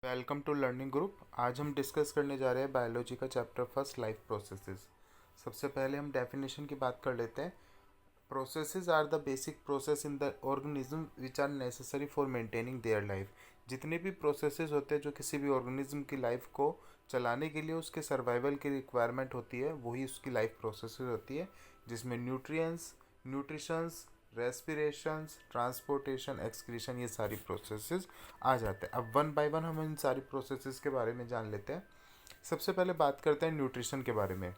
Welcome to learning group. आज हम discuss करने जा रहे हैं बायोलॉजी का चैप्टर फर्स्ट, लाइफ प्रोसेसेस। सबसे पहले हम डेफिनेशन की बात कर लेते हैं। Processes are the basic process in the organism which are necessary for maintaining their life. जितने भी प्रोसेसेस होते हैं जो किसी भी ऑर्गेनिज्म की लाइफ को चलाने के लिए उसके सर्वाइवल की रिक्वायरमेंट होती है, वही उसकी लाइफ प्रोसेसेस होती है, जिसमें न्यूट्रिएंट्स, न्यूट्रिशंस, रेस्पिरेशंस, ट्रांसपोर्टेशन, एक्सक्रीशन, ये सारी प्रोसेसेस आ जाते हैं। अब वन बाय वन हम इन सारी प्रोसेसेस के बारे में जान लेते हैं। सबसे पहले बात करते हैं न्यूट्रिशन के बारे में।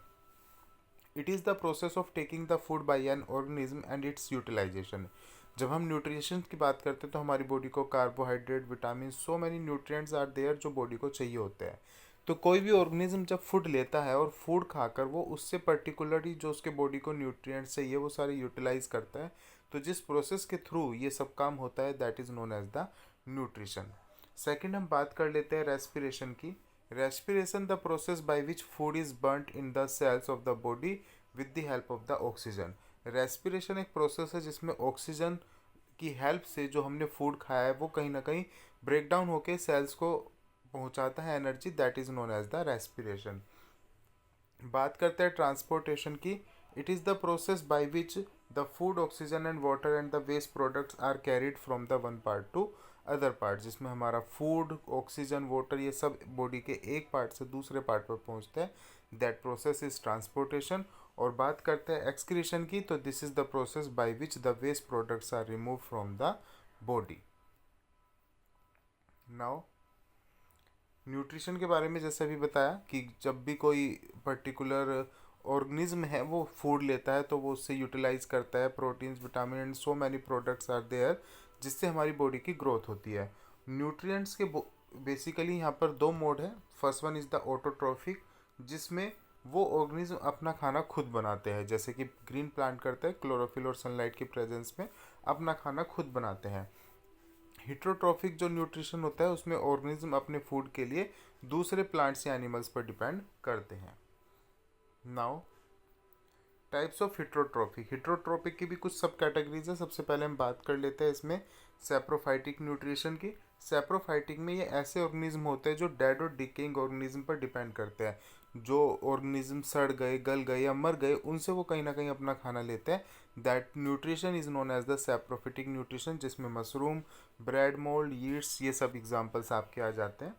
It is the process of taking the food by an organism and its utilisation. जब हम न्यूट्रिशन की बात करते हैं तो हमारी बॉडी को carbohydrate, vitamin, so many nutrients are there जो बॉडी को चाहिए होते हैं। तो कोई भी ऑर्गेनिज्म जब फूड लेता है और फूड खाकर वो उससे पर्टिकुलरली जो उसके बॉडी को न्यूट्रिएंट्स चाहिए वो सारे यूटिलाइज करता है। तो जिस प्रोसेस के थ्रू ये सब काम होता है that is known as the nutrition. Second हम बात कर लेते हैं रेस्पिरेशन की। Respiration the process by which food is burnt in the cells of the body with the help of the oxygen. Respiration एक प्रोसेस है जिसमें ऑक्सीजन की हेल्प से जो हमने फूड खाया है वो कहीं ना कहीं ब्रेक डाउन होकर सेल्स को पहुंचाता है energy, that is known as the respiration. बात करते हैं ट्रांसपोर्टेशन की। It is the process by which the food, oxygen and water and the waste products are carried from the one part to other part. जिसमें हमारा food, oxygen, water ये सब body के एक पार्ट से दूसरे पार्ट पर पहुंचते हैं, दैट प्रोसेस इज ट्रांसपोर्टेशन। और बात करते हैं एक्सक्रीशन की, तो this is the process by which the waste products are remove from the body. Now nutrition के बारे में जैसे अभी बताया कि जब भी कोई पर्टिकुलर ऑर्गेनिज्म है वो फूड लेता है तो वो उससे यूटिलाइज करता है proteins, vitamin and so many products are there जिससे हमारी बॉडी की ग्रोथ होती है। न्यूट्रिएंट्स के बेसिकली यहाँ पर दो मोड है। First one is the autotrophic, जिसमें वो ऑर्गेनिज्म अपना खाना खुद बनाते हैं, जैसे कि ग्रीन प्लांट करते हैं क्लोरोफिल और सनलाइट की प्रेजेंस में अपना खाना खुद बनाते हैं। हिट्रोट्रॉफिक जो न्यूट्रिशन होता है उसमें ऑर्गेनिज्म अपने फूड के लिए दूसरे प्लांट्स या एनिमल्स पर डिपेंड करते हैं। Now types of heterotrophic. Heterotrophic की भी कुछ सब कैटेगरीज है। सबसे पहले हम बात कर लेते हैं इसमें सेप्रोफाइटिक न्यूट्रिशन की। सेप्रोफाइटिक में ये ऐसे ऑर्गेनिज्म होते हैं जो डेड और डिकेइंग ऑर्गेनिज्म पर डिपेंड करते हैं। जो ऑर्गेनिज्म सड़ गए, गल गए या मर गए उनसे वो कहीं ना कहीं अपना खाना लेते हैं, that nutrition is known as the saprophytic nutrition, जिसमें मशरूम, ब्रेड मोल्ड, यीस्ट ये सब एग्जाम्पल्स आपके आ जाते हैं।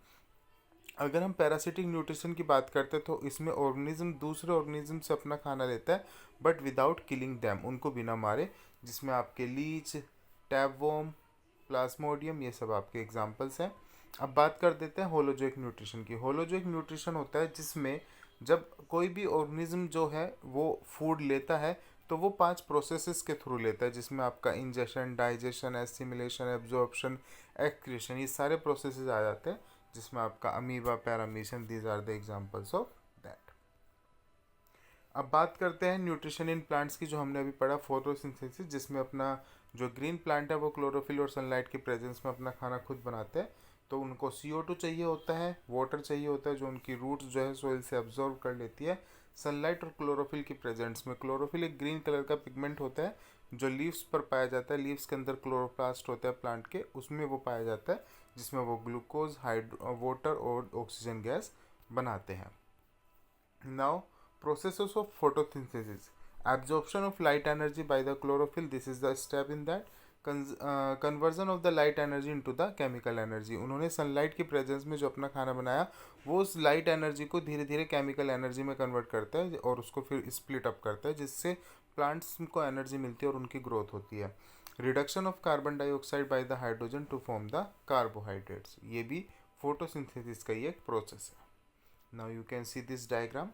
अगर हम पैरासिटिक न्यूट्रिशन की बात करते हैं तो इसमें ऑर्गेनिज्म दूसरे ऑर्गेनिज्म से अपना खाना लेता है बट विदाउट किलिंग दैम, उनको बिना मारे, जिसमें आपके लीच, टैपवॉर्म, प्लाज्मोडियम ये सब आपके एग्जाम्पल्स हैं। अब बात कर देते हैं होलोजोइक न्यूट्रिशन की। होलोजोइक न्यूट्रिशन होता है जिसमें जब कोई भी ऑर्गेनिज्म जो है वो फूड लेता है तो वो 5 प्रोसेसेस के थ्रू लेता है, जिसमें आपका ingestion, digestion, assimilation, absorption, excretion ये सारे प्रोसेसेस आ जाते हैं, जिसमें आपका amoeba, paramecium, these are the examples of that. अब बात करते हैं न्यूट्रिशन इन प्लांट्स की, जो हमने अभी पढ़ा फोटोसिंथेसिस, जिसमें अपना जो ग्रीन प्लांट है वो क्लोरोफिल और सनलाइट की प्रेजेंस में अपना खाना खुद बनाते हैं। तो उनको CO2 चाहिए होता है, वाटर चाहिए होता है जो उनकी रूट्स जो है सोइल से अब्जॉर्व कर लेती है, सनलाइट और क्लोरोफिल की प्रेजेंस में। क्लोरोफिल एक ग्रीन कलर का पिगमेंट होता है जो लीव्स पर पाया जाता है। लीव्स के अंदर क्लोरोप्लास्ट होता है प्लांट के, उसमें वो पाया जाता है, जिसमें वो ग्लूकोज, हाइड्रो वाटर और ऑक्सीजन गैस बनाते हैं। Now processes of photosynthesis, absorption of light energy by the chlorophyll, this is the step in that conversion of the light energy into the chemical energy। उन्होंने sunlight की presence में जो अपना खाना बनाया वो उस लाइट एनर्जी को धीरे धीरे केमिकल एनर्जी में कन्वर्ट करता है और उसको फिर स्प्लिट अप करता है, जिससे प्लांट्स को एनर्जी मिलती है और उनकी ग्रोथ होती है। Reduction of carbon dioxide by the hydrogen to form the carbohydrates, ये भी फोटोसिंथेसिस का ही एक प्रोसेस है। Now you can see this diagram.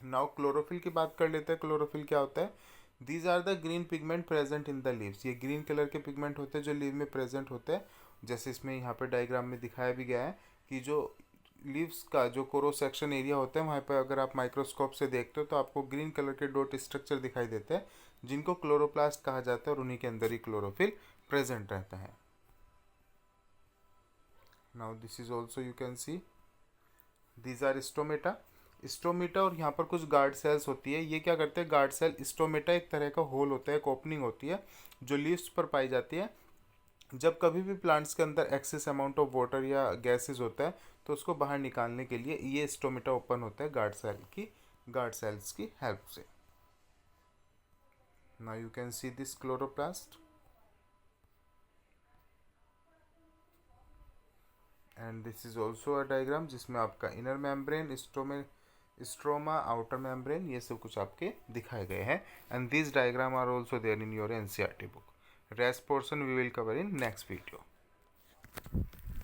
Now chlorophyll की बात कर लेते हैं। क्लोरोफिल क्या होता है? These are the green pigment present in the leaves. ये ग्रीन कलर के पिगमेंट होते हैं जो लीव में प्रेजेंट होते हैं, जैसे इसमें यहाँ पे डायग्राम में दिखाया भी गया है कि जो लीव्स का जो कोरो सेक्शन एरिया होता है वहाँ पर अगर आप माइक्रोस्कोप से देखते हो तो आपको ग्रीन कलर के डॉट स्ट्रक्चर दिखाई देते हैं, जिनको क्लोरोप्लास्ट कहा जाता है और उन्हीं के अंदर ही क्लोरोफिल प्रेजेंट रहता है। Now this is also you can see these are stomata. Stomata और यहाँ पर कुछ गार्ड सेल्स होती है। ये क्या करते हैं? गार्ड सेल, स्टोमेटा एक तरह का होल होता है, एक ओपनिंग होती है जो लीव्स पर पाई जाती है, जब कभी भी प्लांट्स के अंदर एक्सेस अमाउंट ऑफ वाटर या गैसेस होता है तो उसको बाहर निकालने के लिए ये स्टोमेटा ओपन होता है गार्ड सेल्स की हेल्प से. Now you can see this chloroplast. And this is also a diagram जिसमें आपका inner membrane, stroma, outer membrane, ये सब कुछ आपके दिखाए गए हैं. And this diagram are also there in your NCERT book. Rest portion we will cover in next video.